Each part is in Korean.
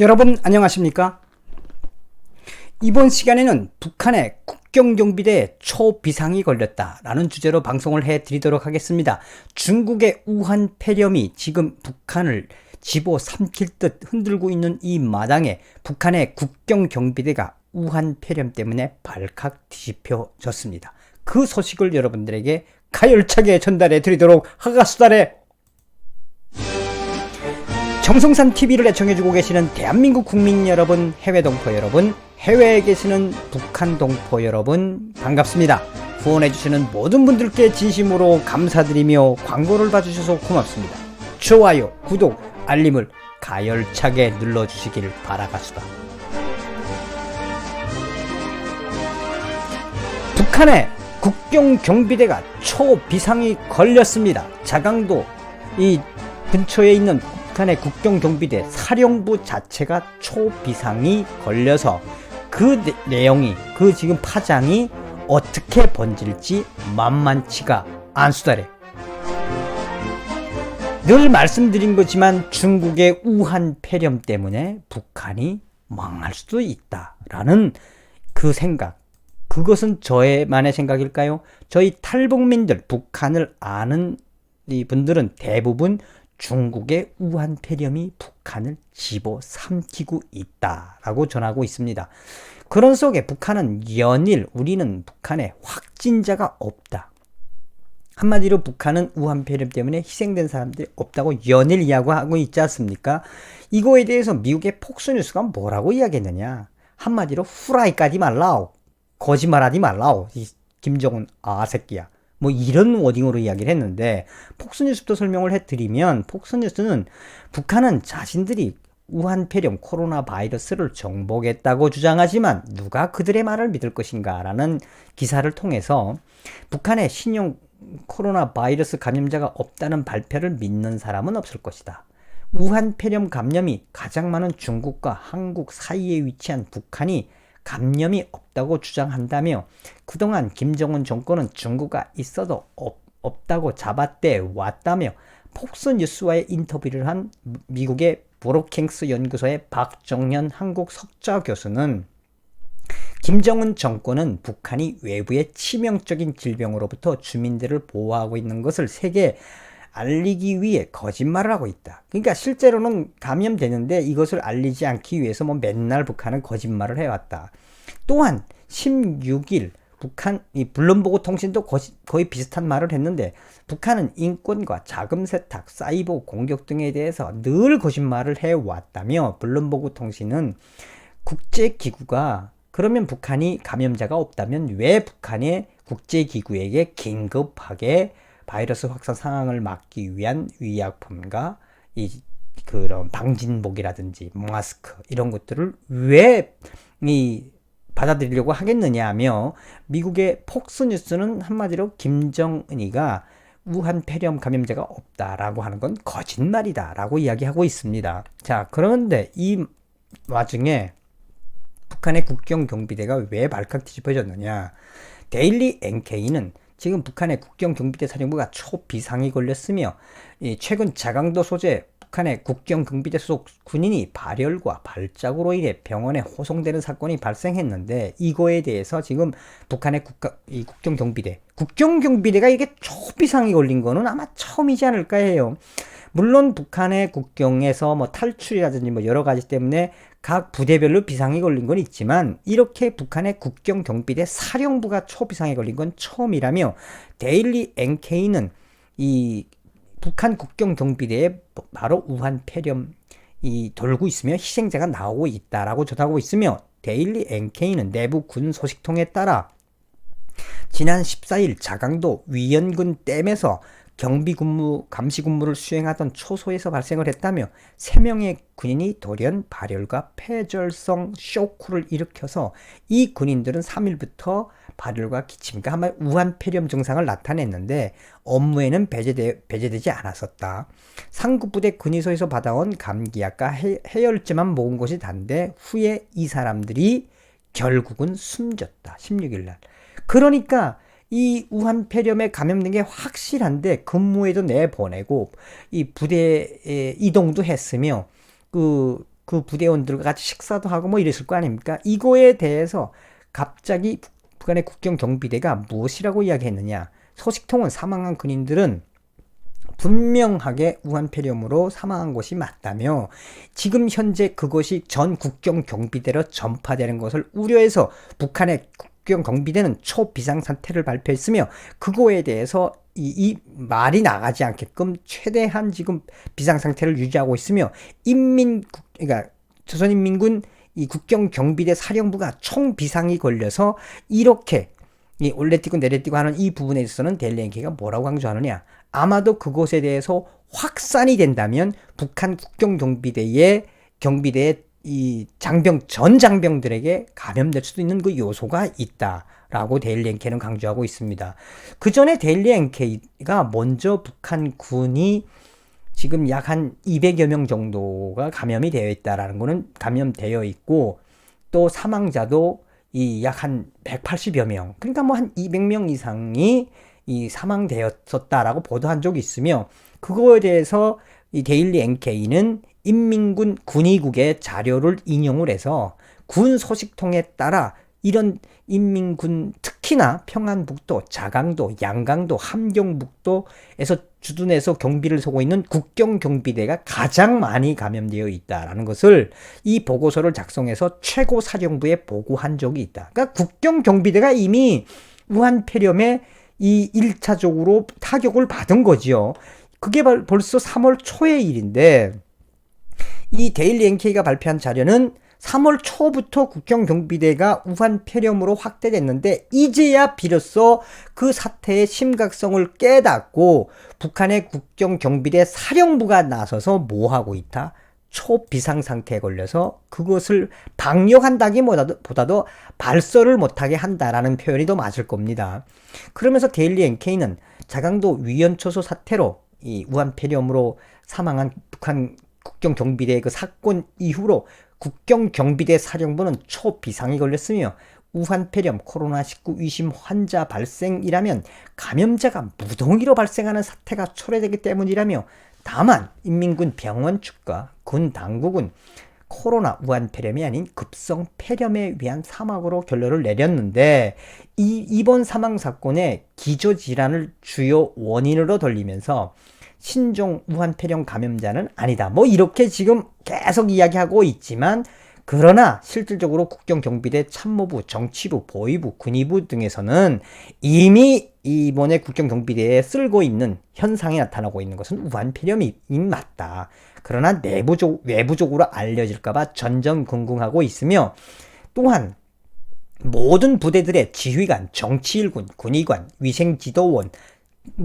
여러분 안녕하십니까? 이번 시간에는 북한의 국경경비대에 초비상이 걸렸다라는 주제로 방송을 해드리도록 하겠습니다. 중국의 우한 폐렴이 지금 북한을 집어삼킬 듯 흔들고 있는 이 마당에 북한의 국경경비대가 우한 폐렴 때문에 발칵 뒤집혀졌습니다. 그 소식을 여러분들에게 가열차게 전달해 드리도록 하겠습니다. 정성산 TV를 애청해주고 계시는 대한민국 국민 여러분, 해외 동포 여러분, 해외에 계시는 북한 동포 여러분 반갑습니다. 후원해주시는 모든 분들께 진심으로 감사드리며 광고를 봐주셔서 고맙습니다. 좋아요, 구독, 알림을 가열차게 눌러주시길 바라겠습니다. 북한의 국경경비대가 초비상이 걸렸습니다. 자강도 이 근처에 있는 북한의 국경경비대 사령부 자체가 초비상이 걸려서 그 내용이, 그 지금 파장이 어떻게 번질지 만만치가 않수다래. 늘 말씀드린 거지만 중국의 우한 폐렴 때문에 북한이 망할 수도 있다라는 그 생각, 그것은 저의만의 생각일까요? 저희 탈북민들, 북한을 아는 이 분들은 대부분 중국의 우한 폐렴이 북한을 집어삼키고 있다라고 전하고 있습니다. 그런 속에 북한은 연일 우리는 북한에 확진자가 없다. 한마디로 북한은 우한 폐렴 때문에 희생된 사람들이 없다고 연일 이야기하고 있지 않습니까? 이거에 대해서 미국의 폭스뉴스가 뭐라고 이야기했느냐? 한마디로 후라이 까지 말라오. 거짓말하지 말라오. 이 김정은 새끼야. 뭐 이런 워딩으로 이야기를 했는데, 폭스뉴스도 설명을 해드리면, 폭스뉴스는 북한은 자신들이 우한 폐렴 코로나 바이러스를 정복했다고 주장하지만 누가 그들의 말을 믿을 것인가 라는 기사를 통해서 북한의 신형 코로나 바이러스 감염자가 없다는 발표를 믿는 사람은 없을 것이다. 우한 폐렴 감염이 가장 많은 중국과 한국 사이에 위치한 북한이 감염이 없다고 주장한다며, 그동안 김정은 정권은 중국가 있어도 없다고 잡아떼 왔다며, 폭스뉴스와의 인터뷰를 한 미국의 브로킹스 연구소의 박정현 한국 석좌 교수는 김정은 정권은 북한이 외부의 치명적인 질병으로부터 주민들을 보호하고 있는 것을 세계에 알리기 위해 거짓말을 하고 있다. 그러니까 실제로는 감염되는데 이것을 알리지 않기 위해서 맨날 북한은 거짓말을 해왔다. 또한 16일 북한 이 블룸버그 통신도 거의 비슷한 말을 했는데, 북한은 인권과 자금 세탁, 사이버 공격 등에 대해서 늘 거짓말을 해왔다며, 블룸버그 통신은 국제기구가 그러면 북한이 감염자가 없다면 왜 북한의 국제기구에게 긴급하게 바이러스 확산 상황을 막기 위한 위약품과 그런 방진복이라든지 마스크 이런 것들을 왜 받아들이려고 하겠느냐며, 미국의 폭스뉴스는 한마디로 김정은이가 우한 폐렴 감염자가 없다라고 하는 건 거짓말이다라고 이야기하고 있습니다. 자, 그런데 이 와중에 북한의 국경경비대가 왜 발칵 뒤집어졌느냐? 데일리 NK는 지금 북한의 국경경비대 사령부가 초비상이 걸렸으며, 최근 자강도 소재 북한의 국경경비대 소속 군인이 발열과 발작으로 인해 병원에 호송되는 사건이 발생했는데, 이거에 대해서 지금 북한의 국경경비대가 이게 초비상이 걸린 거는 아마 처음이지 않을까 해요. 물론 북한의 국경에서 탈출이라든지 여러 가지 때문에 각 부대별로 비상이 걸린 건 있지만, 이렇게 북한의 국경경비대 사령부가 초비상에 걸린 건 처음이라며, 데일리 NK는 이 북한 국경경비대에 바로 우한 폐렴이 돌고 있으며 희생자가 나오고 있다라고 전하고 있으며, 데일리 NK는 내부 군 소식통에 따라 지난 14일 자강도 위연군 댐에서 감시 근무를 수행하던 초소에서 발생을 했다며, 3명의 군인이 돌연 발열과 폐절성 쇼크를 일으켜서 이 군인들은 3일부터 발열과 기침, 그러니까 한마디로 우한 폐렴 증상을 나타냈는데 업무에는 배제되지 않았었다. 상급부대 근위소에서 받아온 감기약과 해열제만 먹은 것이 단데 후에 이 사람들이 결국은 숨졌다. 16일 날. 그러니까 이 우한 폐렴에 감염된 게 확실한데 근무에도 내보내고 이 부대에 이동도 했으며 그 그 부대원들과 같이 식사도 하고 뭐 이랬을 거 아닙니까? 이거에 대해서 갑자기 북한의 국경경비대가 무엇이라고 이야기했느냐? 소식통은 사망한 군인들은 분명하게 우한폐렴으로 사망한 것이 맞다며 지금 현재 그것이 전 국경경비대로 전파되는 것을 우려해서 북한의 국경경비대는 초비상사태를 발표했으며 그거에 대해서 이 말이 나가지 않게끔 최대한 지금 비상상태를 유지하고 있으며 그러니까 조선인민군 이 국경경비대 사령부가 총비상이 걸려서 이렇게 이 올레뛰고 내려뛰고 하는 이 부분에 있어서는 데일리 NK가 뭐라고 강조하느냐? 아마도 그것에 대해서 확산이 된다면 북한 국경경비대의 이 전 장병들에게 감염될 수도 있는 그 요소가 있다라고 데일리 NK는 강조하고 있습니다. 그 전에 데일리 NK가 먼저 북한 군이 지금 약 한 200여 명 정도가 감염이 되어 있다라는 거는 감염되어 있고 또 사망자도 이 약 한 180여 명, 그러니까 뭐 한 200명 이상이 이 사망되었었다라고 보도한 적이 있으며 그거에 대해서 이 데일리 NK는 인민군 군의국의 자료를 인용을 해서 군 소식통에 따라 이런 인민군 특히나 평안북도, 자강도, 양강도, 함경북도에서 주둔해서 경비를 서고 있는 국경경비대가 가장 많이 감염되어 있다라는 것을 이 보고서를 작성해서 최고사령부에 보고한 적이 있다. 그러니까 국경경비대가 이미 우한폐렴에 이 1차적으로 타격을 받은 거지요. 그게 벌써 3월 초의 일인데 이 데일리 NK가 발표한 자료는 3월 초부터 국경경비대가 우한폐렴으로 확대됐는데 이제야 비로소 그 사태의 심각성을 깨닫고 북한의 국경경비대 사령부가 나서서 뭐하고 있다? 초비상상태에 걸려서 그것을 방역한다기보다도 발설을 못하게 한다라는 표현이 더 맞을 겁니다. 그러면서 데일리 NK는 자강도 위헌초소 사태로 이 우한폐렴으로 사망한 북한 국경경비대의 그 사건 이후로 국경경비대 사령부는 초비상이 걸렸으며 우한폐렴 코로나19 의심 환자 발생이라면 감염자가 무동의로 발생하는 사태가 초래되기 때문이라며 다만 인민군 병원 측과 군 당국은 코로나 우한폐렴이 아닌 급성폐렴에 의한 사망으로 결론을 내렸는데 이번 사망 사건의 기저질환을 주요 원인으로 돌리면서 신종 우한폐렴 감염자는 아니다. 뭐 이렇게 지금 계속 이야기하고 있지만 그러나 실질적으로 국경경비대 참모부, 정치부, 보위부, 군의부 등에서는 이미 이번에 국경경비대에 쓸고 있는 현상이 나타나고 있는 것은 우한폐렴이 맞다. 그러나 외부적으로 알려질까봐 전전긍긍하고 있으며 또한 모든 부대들의 지휘관, 정치일군, 군의관, 위생지도원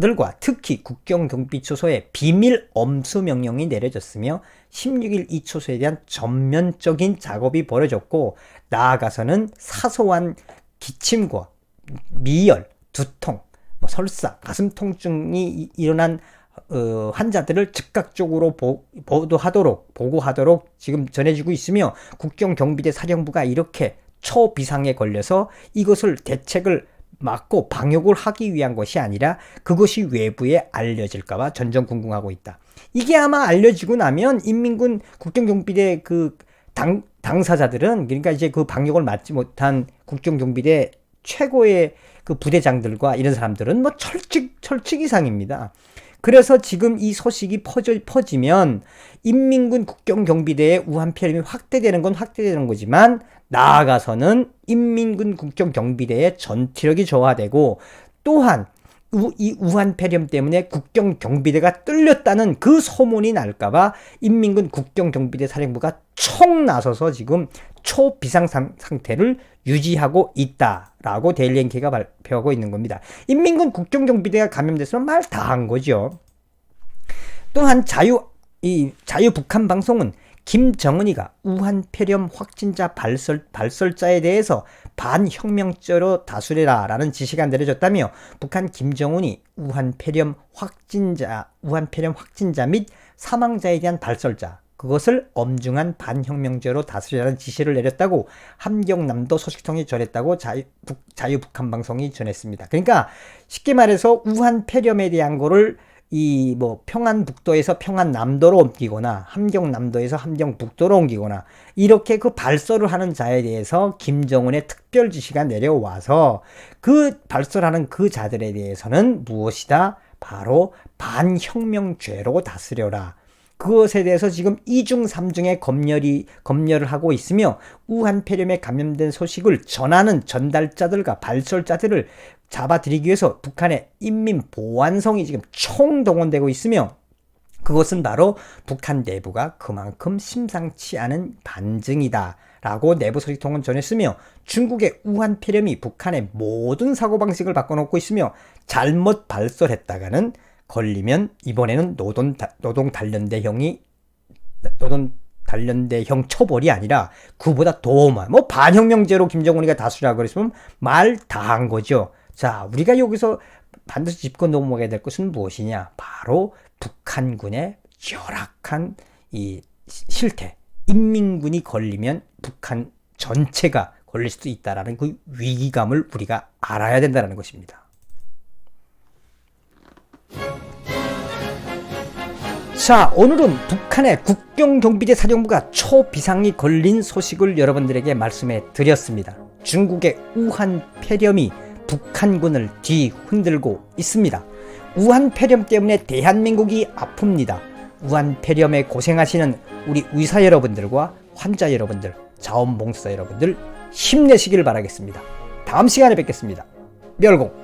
들과 특히 국경경비초소에 비밀 엄수 명령이 내려졌으며 16일 이 초소에 대한 전면적인 작업이 벌어졌고 나아가서는 사소한 기침과 미열, 두통, 설사, 가슴 통증이 일어난 환자들을 즉각적으로 보고하도록 지금 전해지고 있으며 국경경비대 사령부가 이렇게 초비상에 걸려서 이것을 대책을 막고 방역을 하기 위한 것이 아니라 그것이 외부에 알려질까봐 전전긍긍하고 있다. 이게 아마 알려지고 나면 인민군 국경경비대 그 당사자들은 그러니까 이제 그 방역을 맡지 못한 국경경비대 최고의 그 부대장들과 이런 사람들은 뭐 철칙 이상입니다. 그래서 지금 이 소식이 퍼지면 인민군 국경경비대의 우한폐렴이 확대되는 건 확대되는 거지만 나아가서는 인민군 국경경비대의 전투력이 저하되고 또한 이 우한폐렴 때문에 국경경비대가 뚫렸다는 그 소문이 날까봐 인민군 국경경비대 사령부가 총 나서서 지금 초비상 상태를 유지하고 있다라고 데일리 NK가 발표하고 있는 겁니다. 인민군 국경경비대가 감염됐으면 말 다 한 거죠. 또한 자유북한 방송은 김정은이가 우한폐렴 확진자 발설자에 대해서 반혁명죄로 다수래라 라는 지시가 내려졌다며 북한 김정은이 우한폐렴 확진자 및 사망자에 대한 발설자 그것을 엄중한 반혁명죄로 다스리라는 지시를 내렸다고 함경남도 소식통이 전했다고 자유북한 방송이 전했습니다. 그러니까 쉽게 말해서 우한폐렴에 대한 거를 이 뭐 평안북도에서 평안남도로 옮기거나 함경남도에서 함경북도로 옮기거나 이렇게 그 발설을 하는 자에 대해서 김정은의 특별 지시가 내려와서 그 발설하는 그 자들에 대해서는 무엇이다? 바로 반혁명죄로 다스려라. 그것에 대해서 지금 2중 3중의 검열을 하고 있으며 우한 폐렴에 감염된 소식을 전하는 전달자들과 발설자들을 잡아들이기 위해서 북한의 인민보안성이 지금 총동원되고 있으며 그것은 바로 북한 내부가 그만큼 심상치 않은 반증이다 라고 내부 소식통은 전했으며 중국의 우한 폐렴이 북한의 모든 사고방식을 바꿔놓고 있으며 잘못 발설했다가는 걸리면 이번에는 노동 단련대형 처벌이 아니라 그보다 더 뭐 반혁명죄로 김정은이가 다수라고 그랬으면 말 다 한 거죠. 자, 우리가 여기서 반드시 짚고 넘어가야 될 것은 무엇이냐? 바로 북한군의 열악한 이 실태. 인민군이 걸리면 북한 전체가 걸릴 수도 있다라는 그 위기감을 우리가 알아야 된다는 것입니다. 자, 오늘은 북한의 국경경비대 사령부가 초비상이 걸린 소식을 여러분들에게 말씀해 드렸습니다. 중국의 우한 폐렴이 북한군을 뒤흔들고 있습니다. 우한 폐렴 때문에 대한민국이 아픕니다. 우한 폐렴에 고생하시는 우리 의사 여러분들과 환자 여러분들, 자원봉사 여러분들 힘내시길 바라겠습니다. 다음 시간에 뵙겠습니다. 멸공.